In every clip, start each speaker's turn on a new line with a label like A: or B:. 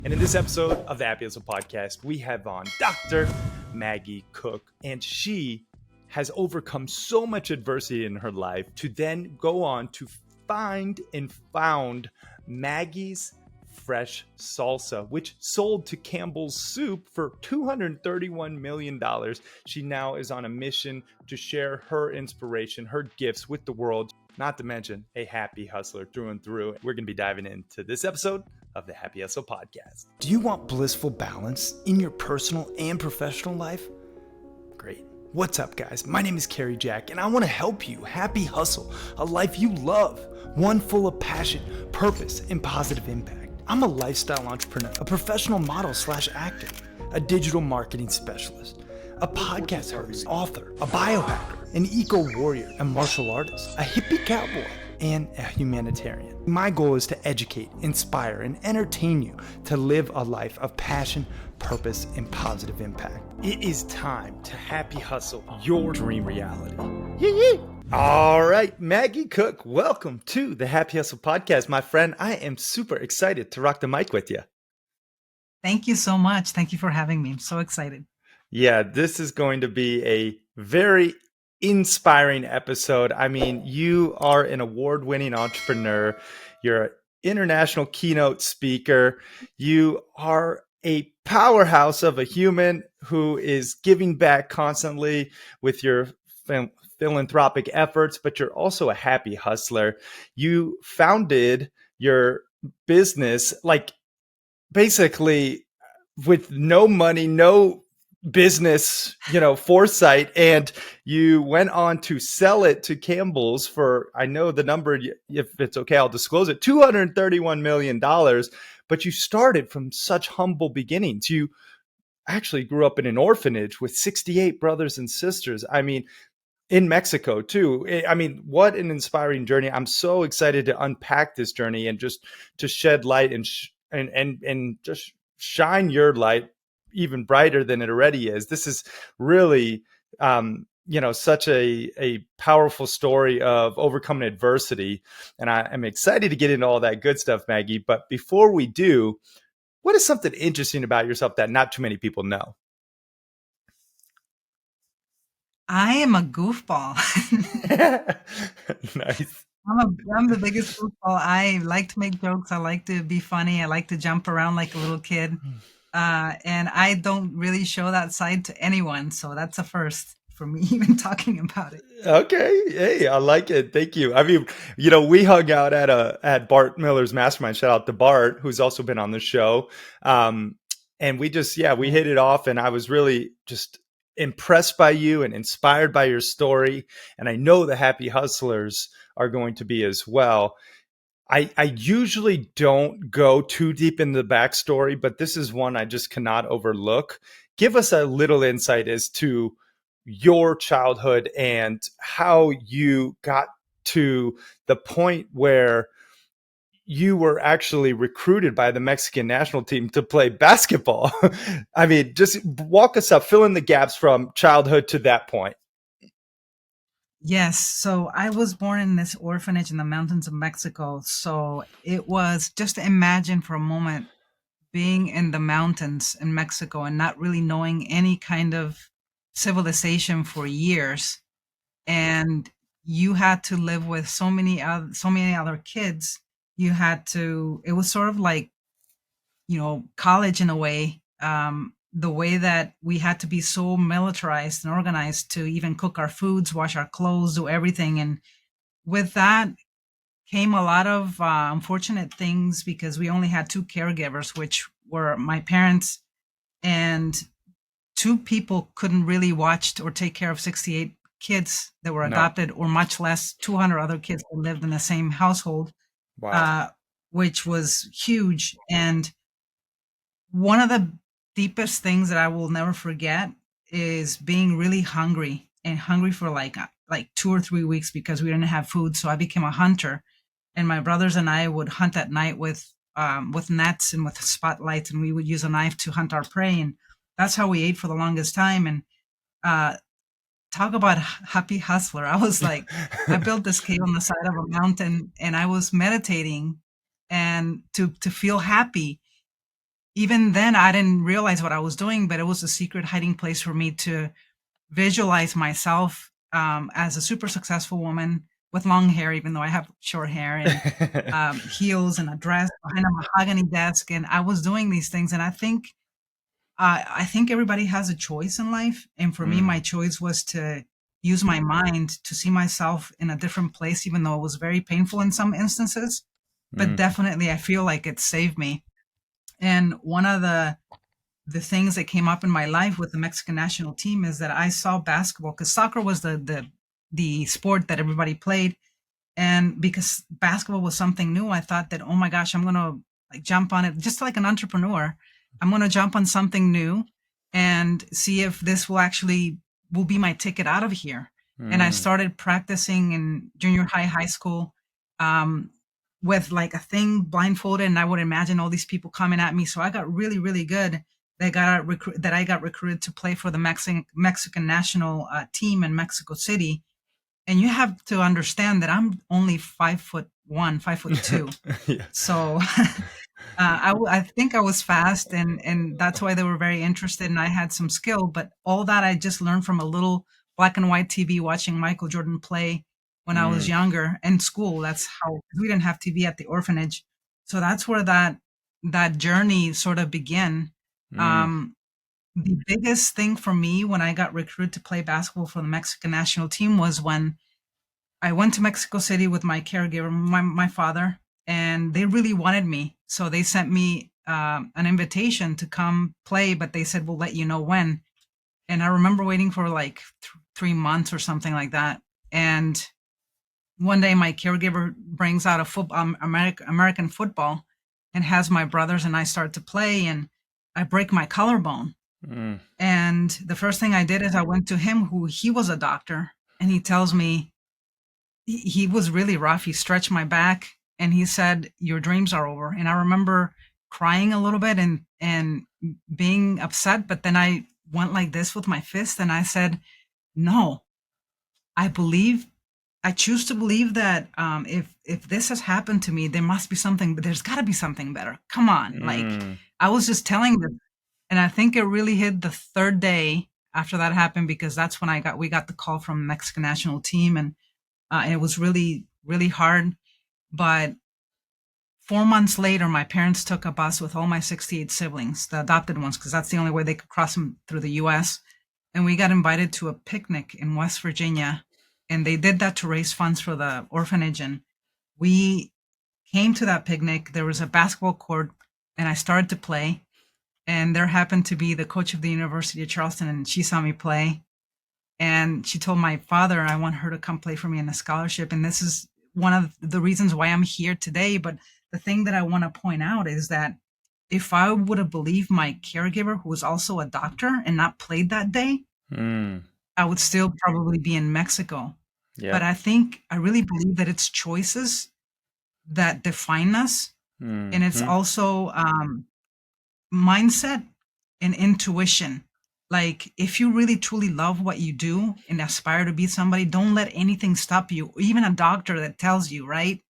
A: And in this episode of the Happy Hustle Podcast, we have on Dr. Maggie Cook, and she has overcome so much adversity in her life to then go on to find and found Maggie's Fresh Salsa, which sold to Campbell's Soup for $231 million. She now is on a mission to share her inspiration, her gifts with the world, not to mention a happy hustler through and through. We're going to be diving into this episode of the Happy Hustle Podcast. Do you want blissful balance in your personal and professional life? Great. What's up, guys? My name is Carrie Jack, and I want to help you happy hustle a life you love, one full of passion, purpose, and positive impact. I'm a lifestyle entrepreneur, a professional model / actor, a digital marketing specialist, a podcast host, author, a biohacker, an eco-warrior, a martial artist, a hippie cowboy, and a humanitarian. My goal is to educate, inspire, and entertain you to live a life of passion, purpose, and positive impact. It is time to happy hustle your dream reality. Yee-yee. All right, Maggie Cook, welcome to the Happy Hustle Podcast. My friend, I am super excited to rock the mic with you.
B: Thank you so much. Thank you for having me. I'm so excited.
A: Yeah, this is going to be a very inspiring episode. I mean, you are an award-winning entrepreneur. You're an international keynote speaker. You are a powerhouse of a human who is giving back constantly with your philanthropic efforts, but you're also a happy hustler. You founded your business like basically with no money, no business, foresight, and you went on to sell it to Campbell's for, I know the number, if it's okay, I'll disclose it, $231 million. But you started from such humble beginnings. You actually grew up in an orphanage with 68 brothers and sisters. I mean, in Mexico too. I mean, what an inspiring journey. I'm so excited to unpack this journey and just to shed light and just shine your light even brighter than it already is. This is really, such a powerful story of overcoming adversity. And I am excited to get into all that good stuff, Maggie. But before we do, what is something interesting about yourself that not too many people know?
B: I am a goofball.
A: Nice.
B: I'm the biggest goofball. I like to make jokes. I like to be funny. I like to jump around like a little kid. And I don't really show that side to anyone. So that's a first for me, even talking about it.
A: Okay. Hey, I like it. Thank you. I mean, we hung out at Bart Miller's mastermind. Shout out to Bart, who's also been on the show. And we hit it off, and I was really just impressed by you and inspired by your story. And I know the happy hustlers are going to be as well. I usually don't go too deep in the backstory, but this is one I just cannot overlook. Give us a little insight as to your childhood and how you got to the point where you were actually recruited by the Mexican national team to play basketball. I mean, just walk us up, fill in the gaps from childhood to that point.
B: Yes. So I was born in this orphanage in the mountains of Mexico. So it was just to imagine for a moment being in the mountains in Mexico and not really knowing any kind of civilization for years. And you had to live with so many other kids. It was sort of like, college in a way. The way that we had to be so militarized and organized to even cook our foods, wash our clothes, do everything. And with that came a lot of unfortunate things because we only had two caregivers, which were my parents, and two people couldn't really watch or take care of 68 kids that were adopted, or much less 200 other kids that lived in the same household.
A: Wow.
B: Which was huge. And one of the deepest things that I will never forget is being really hungry for like 2 or 3 weeks because we didn't have food. So I became a hunter, and my brothers and I would hunt at night with nets and with spotlights, and we would use a knife to hunt our prey. And that's how we ate for the longest time. And talk about happy hustler. I was like, I built this cave on the side of a mountain, and I was meditating and to feel happy. even then I didn't realize what I was doing, but it was a secret hiding place for me to visualize myself as a super successful woman with long hair, even though I have short hair, and heels and a dress behind a mahogany desk. And I was doing these things. And I think everybody has a choice in life. And for me, my
A: Mm,
B: choice was to use my mind to see myself in a different place, even though it was very painful in some instances. But
A: mm,
B: definitely, I feel like it saved me. And one of the things that came up in my life with the Mexican national team is that I saw basketball, because soccer was the sport that everybody played, and because basketball was something new, I thought that, oh my gosh, I'm gonna like jump on it just like an entrepreneur. I'm gonna jump on something new and see if this will be my ticket out of here. And I
A: mm,
B: started practicing in junior high, high school, um, with like a thing blindfolded, and I would imagine all these people coming at me. So I got really, really good. That I got recruited to play for the Mexican national team in Mexico City. And you have to understand that I'm only 5'1", 5'2".
A: yeah.
B: So I think I was fast, and that's why they were very interested, and I had some skill. But all that I just learned from a little black and white TV watching Michael Jordan play when I was
A: Mm,
B: younger in school. That's how we didn't have TV at the orphanage, so that's where that journey sort of began.
A: mm,
B: Um, the biggest thing for me when I got recruited to play basketball for the Mexican national team was when I went to Mexico City with my caregiver, my father, and they really wanted me. So they sent me an invitation to come play, but they said, we'll let you know when. And I remember waiting for like 3 months or something like that. And one day my caregiver brings out a American football and has my brothers and I start to play, and I break my collarbone.
A: mm,
B: And the first thing I did is I went to him, who he was a doctor, and he tells me, he was really rough. He stretched my back and he said, "Your dreams are over." And I remember crying a little bit and being upset, but then I went like this with my fist and I said, "No, I believe I choose to believe that if this has happened to me, there must be something, but there's got to be something better. Come on." Like,
A: mm.
B: I was just telling them. And I think it really hit the third day after that happened, because that's when we got the call from the Mexican national team, and it was really, really hard. But 4 months later, my parents took a bus with all my 68 siblings, the adopted ones, because that's the only way they could cross them through the US. And we got invited to a picnic in West Virginia. And they did that to raise funds for the orphanage. And we came to that picnic. There was a basketball court, and I started to play. And there happened to be the coach of the University of Charleston, and she saw me play. And she told my father I want her to come play for me in a scholarship. And this is one of the reasons why I'm here today. But the thing that I want to point out is that if I would have believed my caregiver, who was also a doctor, and not played that day,
A: Mm.
B: I would still probably be in Mexico. But
A: Yep.
B: I really believe that it's choices that define us. And it's
A: Mhm.
B: also mindset and intuition. Like, if you really truly love what you do and aspire to be somebody, don't let anything stop you. Even a doctor that tells you, right,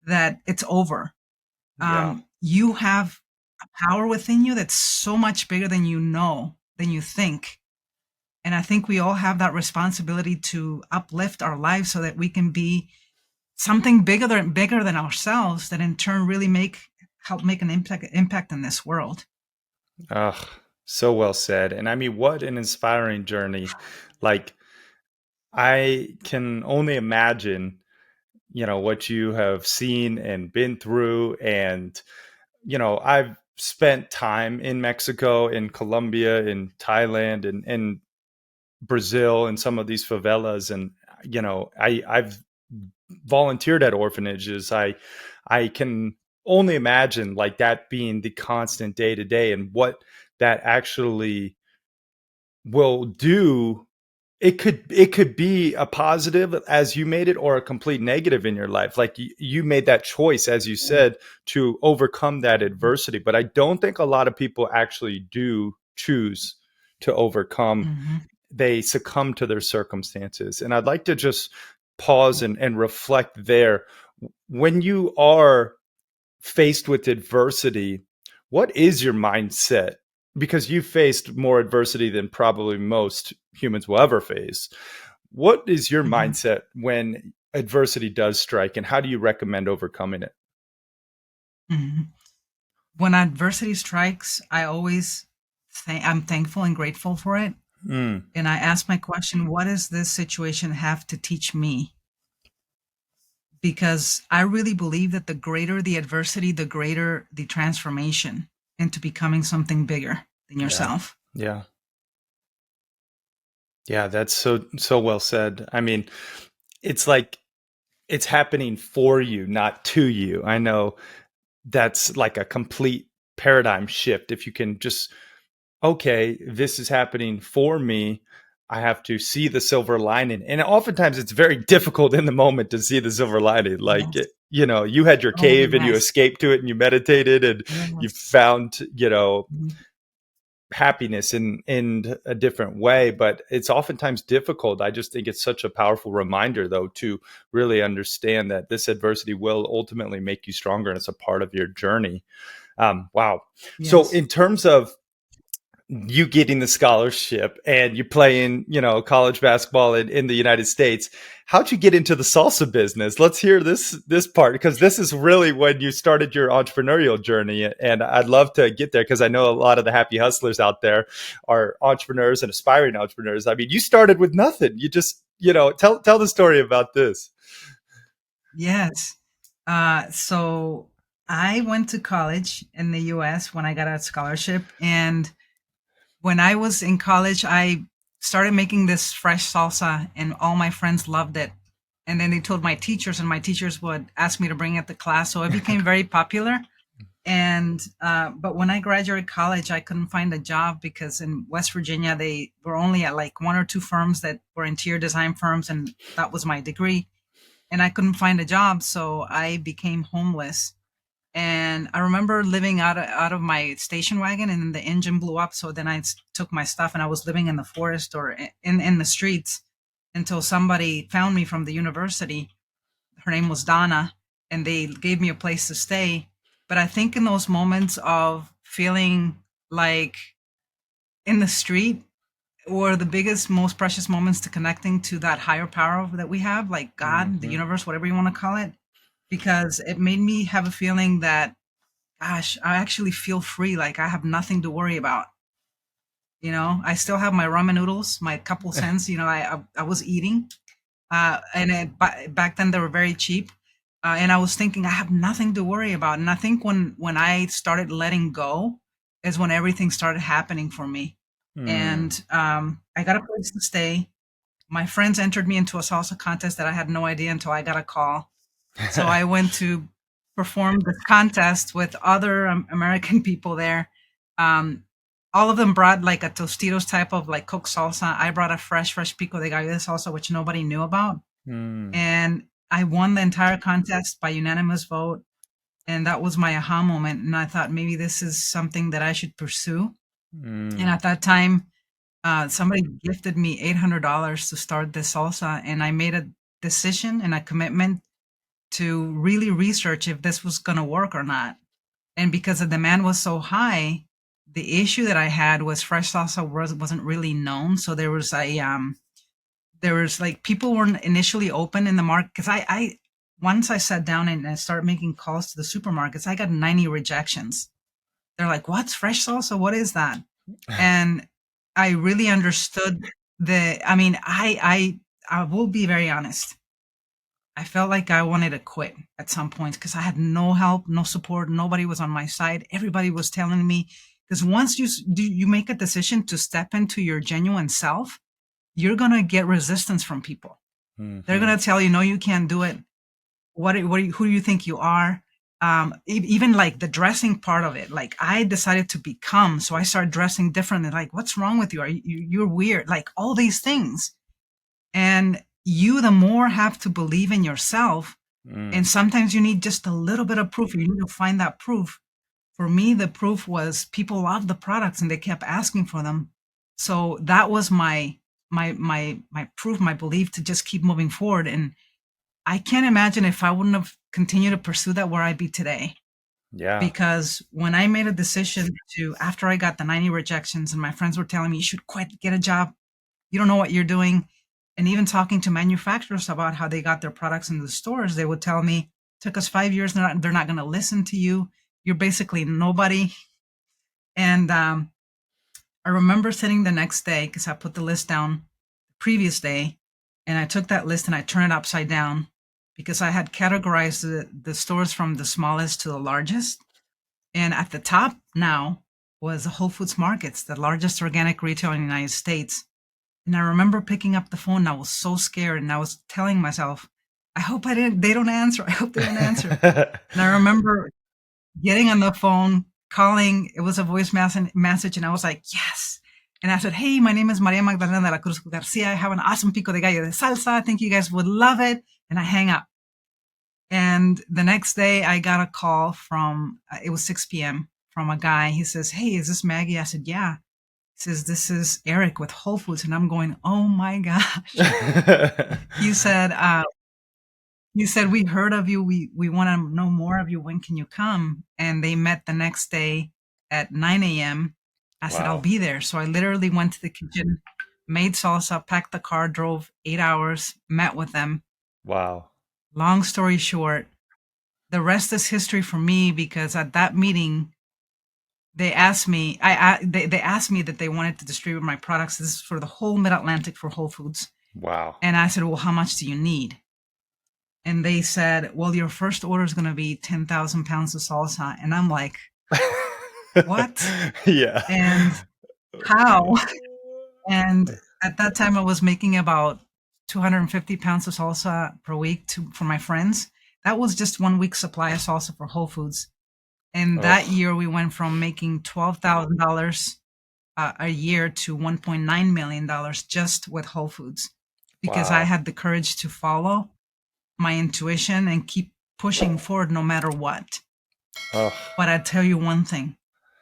B: that it's over.
A: Yeah.
B: You have a power within you that's so much bigger than than you think. And I think we all have that responsibility to uplift our lives so that we can be something bigger than ourselves, that in turn really help make an impact in this world.
A: Ugh, so well said. And I mean, what an inspiring journey. Like, I can only imagine, what you have seen and been through. And, I've spent time in Mexico, in Colombia, in Thailand, and Brazil, and some of these favelas. And, I've volunteered at orphanages. I can only imagine like that being the constant day to day, and what that actually will do. It could be a positive as you made it, or a complete negative in your life. Like, you made that choice, as you said, to overcome that adversity. But I don't think a lot of people actually do choose to overcome.
B: Mhm.
A: They succumb to their circumstances. And I'd like to just pause and reflect there. When you are faced with adversity, What is your mindset? Because you've faced more adversity than probably most humans will ever face. What is your
B: Mhm,
A: mindset when adversity does strike, and how do you recommend overcoming it?
B: mhm. When adversity strikes, I'm thankful and grateful for it,
A: Mm,
B: and I ask my question, what does this situation have to teach me? Because I really believe that the greater the adversity, the greater the transformation into becoming something bigger than
A: yeah.
B: yourself.
A: Yeah. Yeah, that's so well said. I mean, it's like it's happening for you, not to you. I know that's like a complete paradigm shift. If you can just, okay, this is happening for me. I have to see the silver lining. And oftentimes it's very difficult in the moment to see the silver lining. Like,
B: Yes.
A: you had your
B: Oh,
A: cave and you
B: yes.
A: escaped to it and you meditated and you
B: Yes.
A: found,
B: Mhm.
A: happiness in a different way, but it's oftentimes difficult. I just think it's such a powerful reminder though to really understand that this adversity will ultimately make you stronger and it's a part of your journey. Wow. So
B: Yes.
A: in terms of you getting the scholarship and you playing, college basketball in the United States, how'd you get into the salsa business? Let's hear this part, because this is really when you started your entrepreneurial journey, and I'd love to get there because I know a lot of the happy hustlers out there are entrepreneurs and aspiring entrepreneurs. I mean, you started with nothing. You just, tell the story about this.
B: Yes. So I went to college in the US when I got a scholarship. And when I was in college, I started making this fresh salsa, and all my friends loved it. And then they told my teachers, and my teachers would ask me to bring it to class. So it became very popular. And but when I graduated college, I couldn't find a job because in West Virginia they were only at like one or two firms that were interior design firms, and that was my degree. And I couldn't find a job, so I became homeless. And I remember living out of my station wagon, and then the engine blew up. So then took my stuff, and I was living in the forest or in the streets until somebody found me from the university. Her name was Donna, and they gave me a place to stay. But I think in those moments of feeling like in the street were the biggest, most precious moments to connecting to that higher power that we have, like God, the
A: Hmm.
B: universe, whatever you want to call it, because it made me have a feeling that, gosh, I actually feel free. Like I have nothing to worry about. I still have my ramen noodles, my couple cents. I was eating, and back then they were very cheap. And I was thinking I have nothing to worry about. And I think when I started letting go is when everything started happening for me.
A: Hmm.
B: And I got a place to stay. My friends entered me into a salsa contest that I had no idea until I got a call. So I went to perform this contest with other American people there. Um, all of them brought like a Tostitos type of like cooked salsa. I brought a fresh pico de gallo salsa, which nobody knew about.
A: Hmm.
B: And I won the entire contest by unanimous vote. And that was my aha moment. And I thought maybe this is something that I should pursue. And
A: Hmm.
B: at that time, somebody gifted me $800 to start this salsa. And I made a decision and a commitment to really research if this was going to work or not. And because the demand was so high, the issue that I had was fresh salsa wasn't really known. So there was like people weren't initially open in the market because I once I sat down and I started making calls to the supermarkets, I got 90 rejections. They're like, "What's fresh salsa? What is that?" And I really understood I mean, I will be very honest. I felt like I wanted to quit at some point because I had no help, no support, nobody was on my side. Everybody was telling me because once you make a decision to step into your genuine self, you're gonna get resistance from people. They're
A: Hmm.
B: gonna tell you, "No, you can't do it. Who do you think you are?" Even like the dressing part of it. Like I decided to become, so I started dressing differently. Like, what's wrong with you? You're weird? Like all these things, and you the more have to believe in yourself. And
A: Hmm.
B: sometimes you need just a little bit of proof. You need to find that proof. For me, the proof was people loved the products and they kept asking for them. So that was my proof, my belief to just keep moving forward. And I can't imagine if I wouldn't have continued to pursue that where I'd be today.
A: Yeah.
B: because when I made a decision to, after I got the 90 rejections and my friends were telling me, you should quit, get a job, you don't know what you're doing. And even talking to manufacturers about how they got their products into the stores, they would tell me, took us 5 years, they're not going to listen to you. You're basically nobody. And I remember sitting the next day because I put the list down the previous day, and I took that list and I turned it upside down because I had categorized the stores from the smallest to the largest. And at the top now was the Whole Foods Markets, the largest organic retailer in the United States. And I remember picking up the phone and I was so scared and I was telling myself, I hope they don't answer. I hope they don't answer. And I remember getting on the phone, calling, it was a voice message, and I was like, yes. And I said, hey, my name is Maria Magdalena de la Cruz Garcia. I have an awesome pico de gallo de salsa. I think you guys would love it. And I hang up. And the next day I got a call from, it was 6 p.m. from a guy. He says, hey, is this Maggie? I said, yeah. He says, this is Eric with Whole Foods. And I'm going, oh my gosh. He said, we heard of you. We want to know more of you. When can you come? And they met the next day at 9 a.m. I said, I'll
A: Wow.
B: be there. So I literally went to the kitchen, made salsa, packed the car, drove 8 hours, met with them.
A: Wow.
B: Long story short, the rest is history for me because at that meeting, they asked me, they asked me that they wanted to distribute my products. This is for the whole Mid Atlantic for Whole Foods.
A: Wow.
B: And I said, well, how much do you need? And they said, well, your first order is going to be 10,000 pounds of salsa. And I'm like, what?
A: Yeah.
B: And how? And at that time, I was making about 250 pounds of salsa per week for my friends. That was just 1 week supply of salsa for Whole Foods. And that
A: Oh,
B: year, we went from making $12,000 a year to $1.9 million just with Whole Foods because I
A: wow.
B: had the courage to follow my intuition and keep pushing forward no matter what.
A: Oh,
B: But I tell you one thing,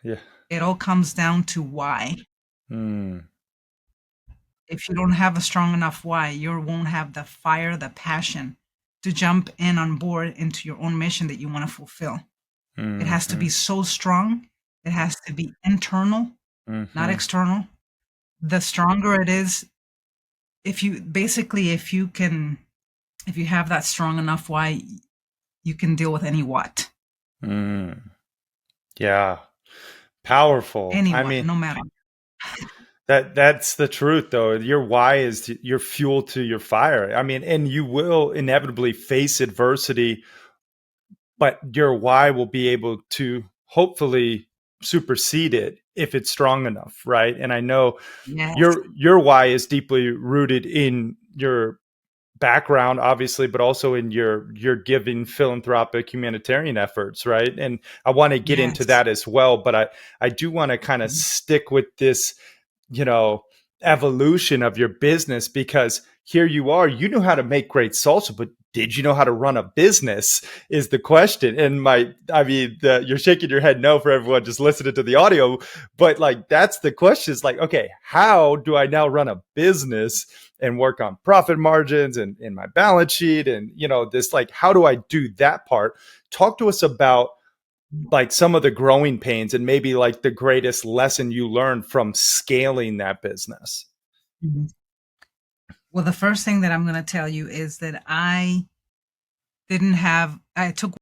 A: yeah.
B: it all comes down to why.
A: Mm,
B: If you don't have a strong enough why, you won't have the fire, the passion to jump in on board into your own mission that you want to fulfill. It has to be
A: mm-hmm,
B: so strong. It has to be internal, not
A: mm-hmm,
B: external. The stronger it is, if you have that strong enough why, you can deal with any what.
A: mm. Yeah. Powerful.
B: Any
A: I
B: what,
A: mean,
B: no matter.
A: that's the truth though. Your why is your fuel to your fire. I mean, and you will inevitably face adversity, but your why will be able to hopefully supersede it if it's strong enough, right? And I know
B: Yes.
A: your why is deeply rooted in your background obviously, but also in your giving philanthropic humanitarian efforts, right? And I want to get into
B: Yes.
A: that as well, but I do want to kind of
B: Mhm.
A: stick with this, you know, evolution of your business, because here you are, you know how to make great salsa, but did you know how to run a business is the question. And you're shaking your head no for everyone just listening to the audio, but like that's the question, is like, okay, how do I now run a business and work on profit margins and in my balance sheet, and this, like, how do I do that part? Talk to us about like some of the growing pains and maybe like the greatest lesson you learned from scaling that business.
B: Mhm. Well, the first thing that I'm going to tell you is that I took